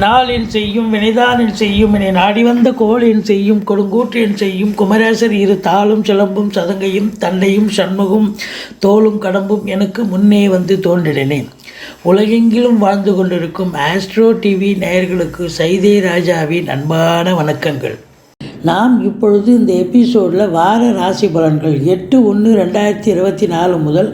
நாளின் செய்யும் வினைதானின் செய்யும் என்னை நாடி வந்த கோளின் செய்யும் கொடுங்கூற்றின் செய்யும் குமரேசர் இரு தாளும் சிலம்பும் சதங்கையும் தண்டையும் சண்முகும் தோளும் கடம்பும் எனக்கு முன்னே வந்து தோன்றினேன். உலகெங்கிலும் வாழ்ந்து கொண்டிருக்கும் ஆஸ்ட்ரோ டிவி நேயர்களுக்கு சைதே ராஜாவின் அன்பான வணக்கங்கள். நாம் இப்பொழுது இந்த எபிசோடில் வார ராசி பலன்கள் 8/1/2024 முதல்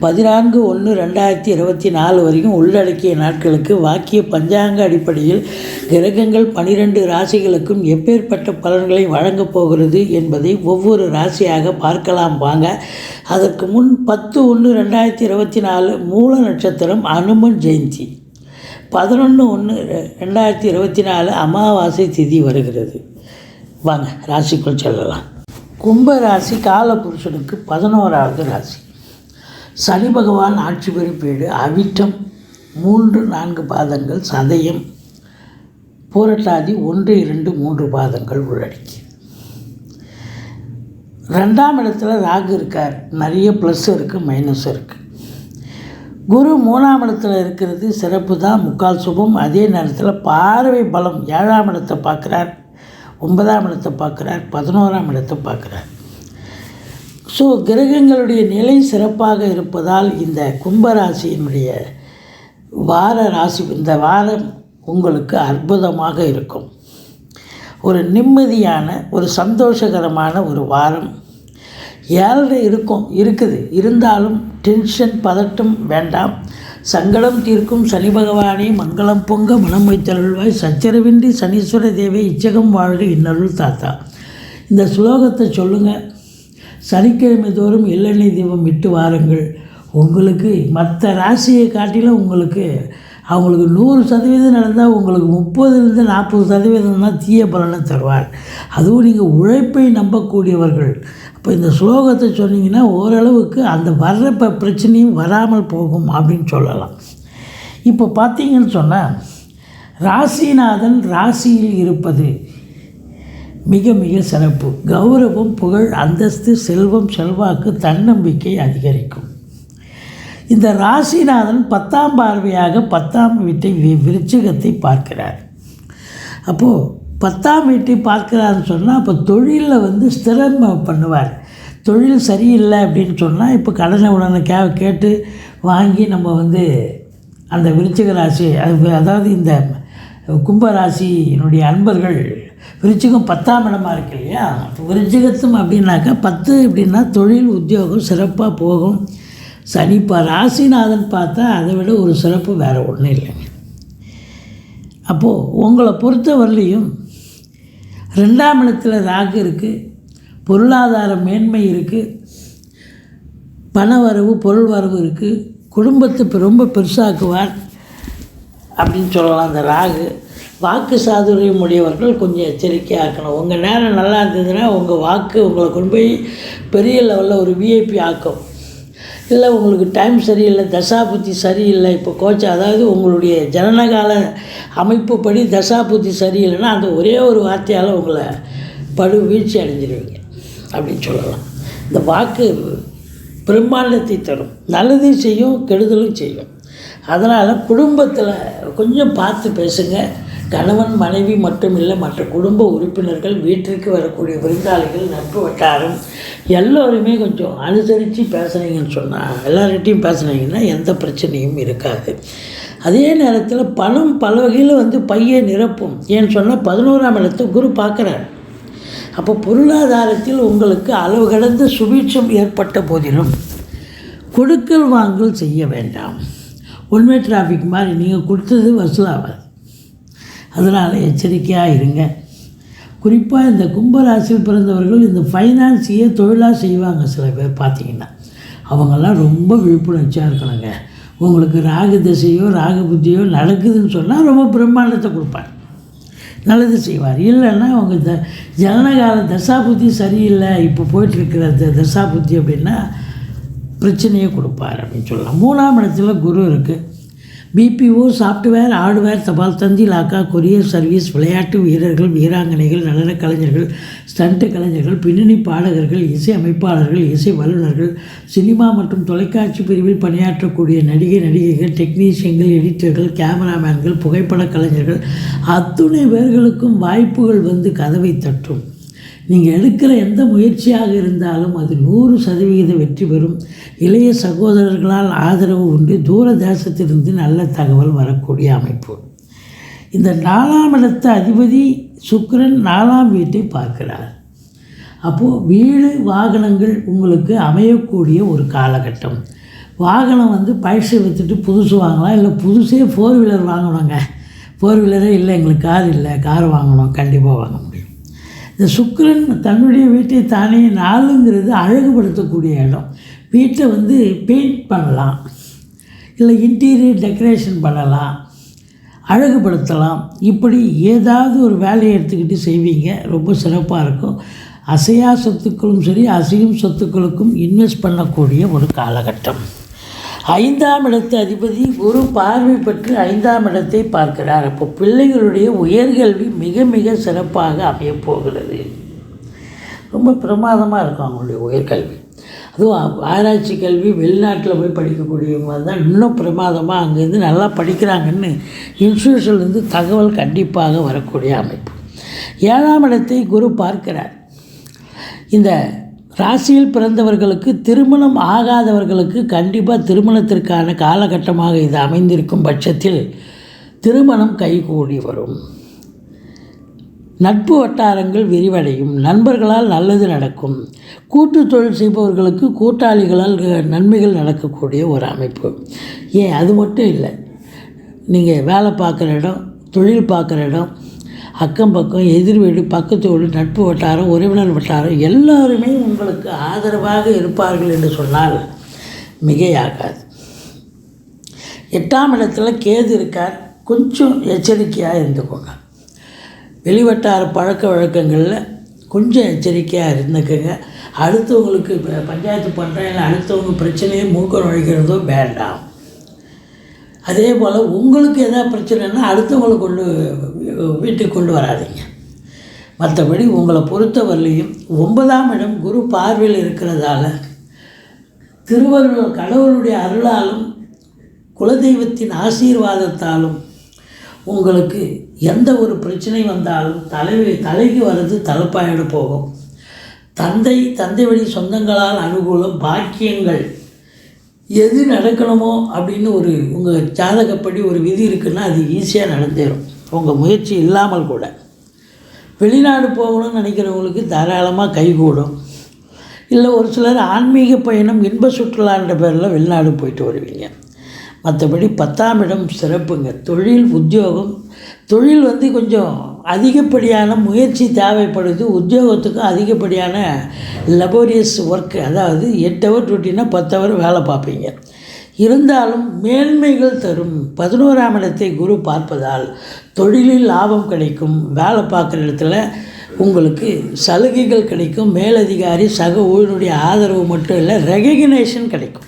14/1/2024 வரைக்கும் உள்ளடக்கிய நாட்களுக்கு வாக்கிய பஞ்சாங்க அடிப்படையில் கிரகங்கள் 12 ராசிகளுக்கும் எப்பேற்பட்ட பலன்களை வழங்கப் போகிறது என்பதை ஒவ்வொரு ராசியாக பார்க்கலாம் வாங்க. அதற்கு முன் 10/1/2024 மூல நட்சத்திரம் அனுமன் ஜெயந்தி, 11/1/2024 அமாவாசை திதி வருகிறது. வாங்க ராசிக்குள் செல்லலாம். கும்ப ராசி காலபுருஷனுக்கு 11வது ராசி. சனி பகவான் ஆட்சி பெறும் வீடு அவிட்டம் 3-4 பாதங்கள், சதயம் பூரட்டாதி 1-2-3 பாதங்கள் உள்ளடக்கி. 2ஆம் இடத்துல ராகு இருக்கார். நிறைய ப்ளஸ் இருக்குது, மைனஸ் இருக்குது. குரு 3ஆம் இடத்துல இருக்கிறது சிறப்பு தான், முக்கால் சுபம். அதே நேரத்தில் பார்வை பலம் 7ஆம் இடத்தை பார்க்குறார், 9ஆம் இடத்தை பார்க்குறார், 11ஆம் இடத்தை பார்க்குறார். ஸோ கிரகங்களுடைய நிலை சிறப்பாக இருப்பதால் இந்த கும்பராசியினுடைய வார ராசி இந்த வாரம் உங்களுக்கு அற்புதமாக இருக்கும். ஒரு நிம்மதியான ஒரு சந்தோஷகரமான ஒரு வாரம். 7 இருக்குது. இருந்தாலும் டென்ஷன் பதட்டம் வேண்டாம். சங்கடம் தீர்க்கும் சனி பகவானே மங்களம் பொங்க மனம் வைத்தருள்வாய், சச்சரவின்றி சனீஸ்வர தேவை இச்சகம் வாழ்க இன்னருள் தாத்தா. இந்த ஸ்லோகத்தை சொல்லுங்கள். சனிக்கிழமை தோறும் எள்ளெண்ணெய் தீபம் விட்டு வாருங்கள். உங்களுக்கு மற்ற ராசியை காட்டிலும் அவங்களுக்கு 100% நடந்தால் உங்களுக்கு 30-40% தான் தீய பலனை தருவார். அதுவும் நீங்கள் உழைப்பை நம்பக்கூடியவர்கள். அப்போ இந்த ஸ்லோகத்தை சொன்னீங்கன்னா ஓரளவுக்கு அந்த வர்ற பிரச்சனையும் வராமல் போகும் அப்படின்னு சொல்லலாம். இப்போ பார்த்தீங்கன்னு சொன்னால் ராசிநாதன் ராசியில் இருப்பது மிக மிக சிறப்பு. கௌரவம், புகழ், அந்தஸ்து, செல்வம், செல்வாக்கு, தன்னம்பிக்கை அதிகரிக்கும். இந்த ராசிநாதன் 10ஆம் பார்வையாக 10ஆம் வீட்டை விருச்சிகத்தை பார்க்கிறார். அப்போது 10ஆம் வீட்டை பார்க்கிறான்னு சொன்னால் அப்போ தொழிலில் ஸ்திரம் பண்ணுவார். தொழில் சரியில்லை அப்படின்னு சொன்னால் இப்போ கடனை உடனே கேட்டு வாங்கி நம்ம அந்த விருச்சிக ராசி அதாவது இந்த கும்பராசியினுடைய அன்பர்கள் விருச்சிகம் 10ஆம் இடமா இருக்கு இல்லையா. விருச்சிகத்தும் அப்படின்னாக்கா 10 அப்படின்னா தொழில் உத்தியோகம் சிறப்பாக போகும். சனி ராசிநாதன் பார்த்தா அதை விட ஒரு சிறப்பு வேறு ஒன்றும் இல்லைங்க. அப்போது உங்களை பொறுத்தவரையிலையும் 2ஆம் இடத்துல ராகு இருக்குது, பொருளாதார மேன்மை இருக்குது, பணவரவு பொருள் வரவு இருக்குது, குடும்பத்தை ரொம்ப பெருசாக்குவார் அப்படின்னு சொல்லலாம். அந்த ராகு வாக்கு சாதுரியம் உடையவர்கள் கொஞ்சம் எச்சரிக்கையாக இருக்கணும். உங்கள் நேரம் நல்லா இருந்ததுன்னா உங்கள் வாக்கு உங்களை கொண்டு போய் பெரிய லெவலில் ஒரு விஐபி ஆக்கும். இல்லை உங்களுக்கு டைம் சரியில்லை, தசாபுத்தி சரியில்லை, இப்போ அதாவது உங்களுடைய ஜனனகால அமைப்புப்படி தசாபுத்தி சரியில்லைன்னா அந்த ஒரே ஒரு வார்த்தையால் உங்களை வீழ்ச்சி அடைஞ்சிருவீங்க அப்படின்னு சொல்லலாம். இந்த வாக்கு பிரம்மாண்டத்தை தரும், நல்லதையும் செய்யும், கெடுதலும் செய்யும். அதனால் குடும்பத்தில் கொஞ்சம் பார்த்து பேசுங்க. கணவன் மனைவி மட்டும் இல்லை, மற்ற குடும்ப உறுப்பினர்கள், வீட்டிற்கு வரக்கூடிய விருந்தாளிகள், நட்பு வட்டாரம் எல்லோருமே கொஞ்சம் அனுசரித்து பேசுனீங்கன்னு சொன்னால், எல்லார்கிட்டையும் பேசுனீங்கன்னா எந்த பிரச்சனையும் இருக்காது. அதே நேரத்தில் பணம் பல வகையில் பையை நிரப்பும். ஏன்னு சொன்னால் 11ஆம் இடத்தை குரு பார்க்குறார். அப்போ பொருளாதாரத்தில் உங்களுக்கு அளவு கடந்த சுபீட்சம் ஏற்பட்ட போதிலும் கொடுக்கல் வாங்கல் செய்ய வேண்டாம். ஒன்வே டிராஃபிக் மாதிரி நீங்கள் கொடுத்தது வசூலாகாது. அதனால் எச்சரிக்கையாக இருங்க. குறிப்பாக இந்த கும்பராசியில் பிறந்தவர்கள் இந்த ஃபைனான்ஸையே தொழிலாக செய்வாங்க. சில பேர் பார்த்திங்கன்னா அவங்கெல்லாம் ரொம்ப விழிப்புணர்ச்சியாக இருக்கணுங்க. உங்களுக்கு ராகு திசையோ ராகு புத்தியோ நடக்குதுன்னு சொன்னால் ரொம்ப பிரம்மாண்டத்தை கொடுப்பார், நல்லது செய்வார். இல்லைன்னா அவங்க ஜனனகால தசாபுத்தி சரியில்லை, இப்போ போயிட்டுருக்கிற தசாபுத்தி அப்படின்னா பிரச்சனையே கொடுப்பார் அப்படின்னு சொல்லலாம். 3ஆம் இடத்துல குரு இருக்குது. பிபிஓ, சாஃப்ட்வேர், ஹார்ட்வேர், தபால் தந்தி, லாக்கா, கொரியர் சர்வீஸ், விளையாட்டு வீரர்கள், வீராங்கனைகள், நடனக் கலைஞர்கள், ஸ்டண்ட் கலைஞர்கள், பின்னணி பாடகர்கள், இசை அமைப்பாளர்கள், இசை வல்லுநர்கள், சினிமா மற்றும் தொலைக்காட்சி பிரிவில் பணியாற்றக்கூடிய நடிகைகள், டெக்னீஷியன்கள், எடிட்டர்கள், கேமராமேன்கள், புகைப்படக் கலைஞர்கள் அத்துணை பேர்களுக்கும் வாய்ப்புகள் வந்து கதவை தட்டும். நீங்கள் எடுக்கிற எந்த முயற்சியாக இருந்தாலும் அது 100% வெற்றி பெறும். இளைய சகோதரர்களால் ஆதரவு உண்டு. தூர தேசத்திலிருந்து நல்ல தகவல் வரக்கூடிய அமைப்பு. இந்த 4ஆம் இடத்த அதிபதி சுக்கிரன் 4ஆம் வீட்டை பார்க்கிறார். அப்போது வீடு, வாகனங்கள் உங்களுக்கு அமையக்கூடிய ஒரு காலகட்டம். வாகனம் வந்து பழசை விற்றுட்டு புதுசு வாங்கலாம், இல்லை புதுசே 4 வீலர் வாங்கணுங்க. 4 வீலரே இல்லை, எங்களுக்கு கார் இல்லை, கார் வாங்கணும், கண்டிப்பாக வாங்க முடியும். இந்த சுக்கிரன் தன்னுடைய வீட்டை தானே 4ங்கிறது அழகுபடுத்தக்கூடிய இடம். வீட்டை வந்து பெயிண்ட் பண்ணலாம், இல்லை இன்டீரியர் டெக்கரேஷன் பண்ணலாம், அழகுபடுத்தலாம். இப்படி ஏதாவது ஒரு வேலையை எடுத்துக்கிட்டு செய்வீங்க, ரொம்ப சிறப்பாக இருக்கும். அசையா சொத்துக்களும் சரி, அசையும் சொத்துக்களுக்கும் இன்வெஸ்ட் பண்ணக்கூடிய ஒரு காலகட்டம். 5ஆம் இடத்து அதிபதி குரு பார்வை பெற்று 5ஆம் இடத்தை பார்க்கிறார். அப்போ பிள்ளைகளுடைய உயர்கல்வி மிக மிக சிறப்பாக அமையப்போகிறது. ரொம்ப பிரமாதமாக இருக்கும் அவங்களுடைய உயர்கல்வி. அதுவும் ஆராய்ச்சி கல்வி, வெளிநாட்டில் போய் படிக்கக்கூடியவங்க தான் இன்னும் பிரமாதமாக அங்கேருந்து நல்லா படிக்கிறாங்கன்னு இன்ஸ்டியூஷன்லேருந்து தகவல் கண்டிப்பாக வரக்கூடிய அமைப்பு. 7ஆம் இடத்தை குரு பார்க்கிறார். இந்த ராசியில் பிறந்தவர்களுக்கு, திருமணம் ஆகாதவர்களுக்கு கண்டிப்பாக திருமணத்திற்கான காலகட்டமாக இது அமைந்திருக்கும் பட்சத்தில் திருமணம் கைகூடி வரும். நட்பு வட்டாரங்கள் விரிவடையும். நண்பர்களால் நல்லது நடக்கும். கூட்டு தொழில் செய்பவர்களுக்கு கூட்டாளிகளால் நன்மைகள் நடக்கக்கூடிய ஒரு அமைப்பு. ஏன் அது மட்டும் இல்லை, நீங்கள் வேலை பார்க்குற இடம், தொழில் பார்க்குற இடம், அக்கம் பக்கம், எதிர் வீடு, பக்கத்து வீடு, நட்பு வட்டாரம், உறவினர் வட்டாரம் எல்லோருமே உங்களுக்கு ஆதரவாக இருப்பார்கள் என்று சொன்னால் மிகையாகாது. 8ஆம் இடத்துல கேது இருக்கார். கொஞ்சம் எச்சரிக்கையாக இருந்துக்கோங்க. வெளிவட்டார பழக்க வழக்கங்களில் கொஞ்சம் எச்சரிக்கையாக இருந்துக்கோங்க. அடுத்தவங்களுக்கு பஞ்சாயத்து பண்ணுறேன், இல்லை அடுத்தவங்க பிரச்சனையை மூக்க நுழைக்கிறதோ வேண்டாம். அதே போல் உங்களுக்கு எதாவது பிரச்சனைன்னா அடுத்தவங்களை வீட்டுக்கு கொண்டு வராதிங்க. மற்றபடி உங்களை பொறுத்தவரையிலையும் 9ஆம் இடம் குரு பார்வையில் இருக்கிறதால திருவருள், கடவுளுடைய அருளாலும் குலதெய்வத்தின் ஆசீர்வாதத்தாலும் உங்களுக்கு எந்த ஒரு பிரச்சனை வந்தாலும் தலைக்கு வர்றது தலைப்பாயிட போகும். தந்தை வழி சொந்தங்களால் அனுகூலம், பாக்கியங்கள், எது நடக்கணுமோ அப்படின்னு உங்கள் ஜாதகப்படி ஒரு விதி இருக்குன்னா அது ஈஸியாக நடந்தேறும், உங்கள் முயற்சி இல்லாமல் கூட. வெளிநாடு போகணும்னு நினைக்கிறவங்களுக்கு தாராளமாக கைகூடும். இல்லை ஒரு சிலர் ஆன்மீக பயணம், இன்ப சுற்றுலான்ற பேரில் வெளிநாடு போயிட்டு வருவீங்க. மற்றபடி 10ஆம் இடம் சிறப்புங்க. தொழில், உத்தியோகம். தொழில் வந்து கொஞ்சம் அதிகப்படியான முயற்சி தேவைப்படுது. உத்தியோகத்துக்கும் அதிகப்படியான லபோரியஸ் ஒர்க்கு, அதாவது 8 ஹவர் டியூட்டினா 10 ஹவர் வேலை பார்ப்பீங்க. இருந்தாலும் மேன்மைகள் தரும். 11ஆம் இடத்தை குரு பார்ப்பதால் தொழிலில் லாபம் கிடைக்கும். வேலை பார்க்குற இடத்துல உங்களுக்கு சலுகைகள் கிடைக்கும். மேலதிகாரி, சக ஊழியருடைய ஆதரவு மட்டும் இல்லை, ரெகக்னேஷன் கிடைக்கும்.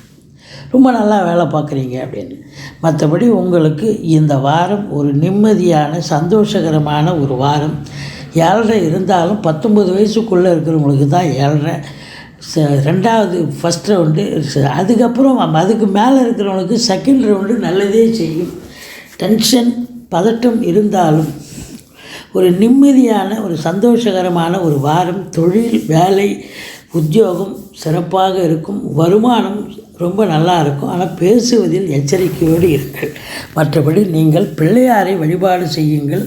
ரொம்ப நல்லா வேலை பார்க்குறீங்க அப்படின்னு. மற்றபடி உங்களுக்கு இந்த வாரம் ஒரு நிம்மதியான சந்தோஷகரமான ஒரு வாரம். 7.5 இருந்தாலும் 19 வயசுக்குள்ளே இருக்கிறவங்களுக்கு தான் 7.5. 2வது ஃபஸ்ட் ரவுண்டு. அதுக்கப்புறம் அதுக்கு மேலே இருக்கிறவங்களுக்கு செகண்ட் ரவுண்டு நல்லதே செய்யும். டென்ஷன், பதட்டம் இருந்தாலும் ஒரு நிம்மதியான ஒரு சந்தோஷகரமான ஒரு வாரம். தொழில், வேலை, உத்தியோகம் சிறப்பாக இருக்கும். வருமானம் ரொம்ப நல்லா இருக்கும். ஆனால் பேசுவதில் எச்சரிக்கையோடு இருங்கள். மற்றபடி நீங்கள் பிள்ளையாரை வழிபாடு செய்யுங்கள்,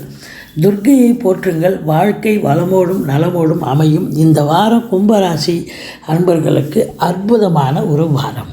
துர்க்கையை போற்றுங்கள். வாழ்க்கை வளமோடும் நலமோடும் அமையும். இந்த வாரம் கும்பராசி அன்பர்களுக்கு அற்புதமான ஒரு வாரம்.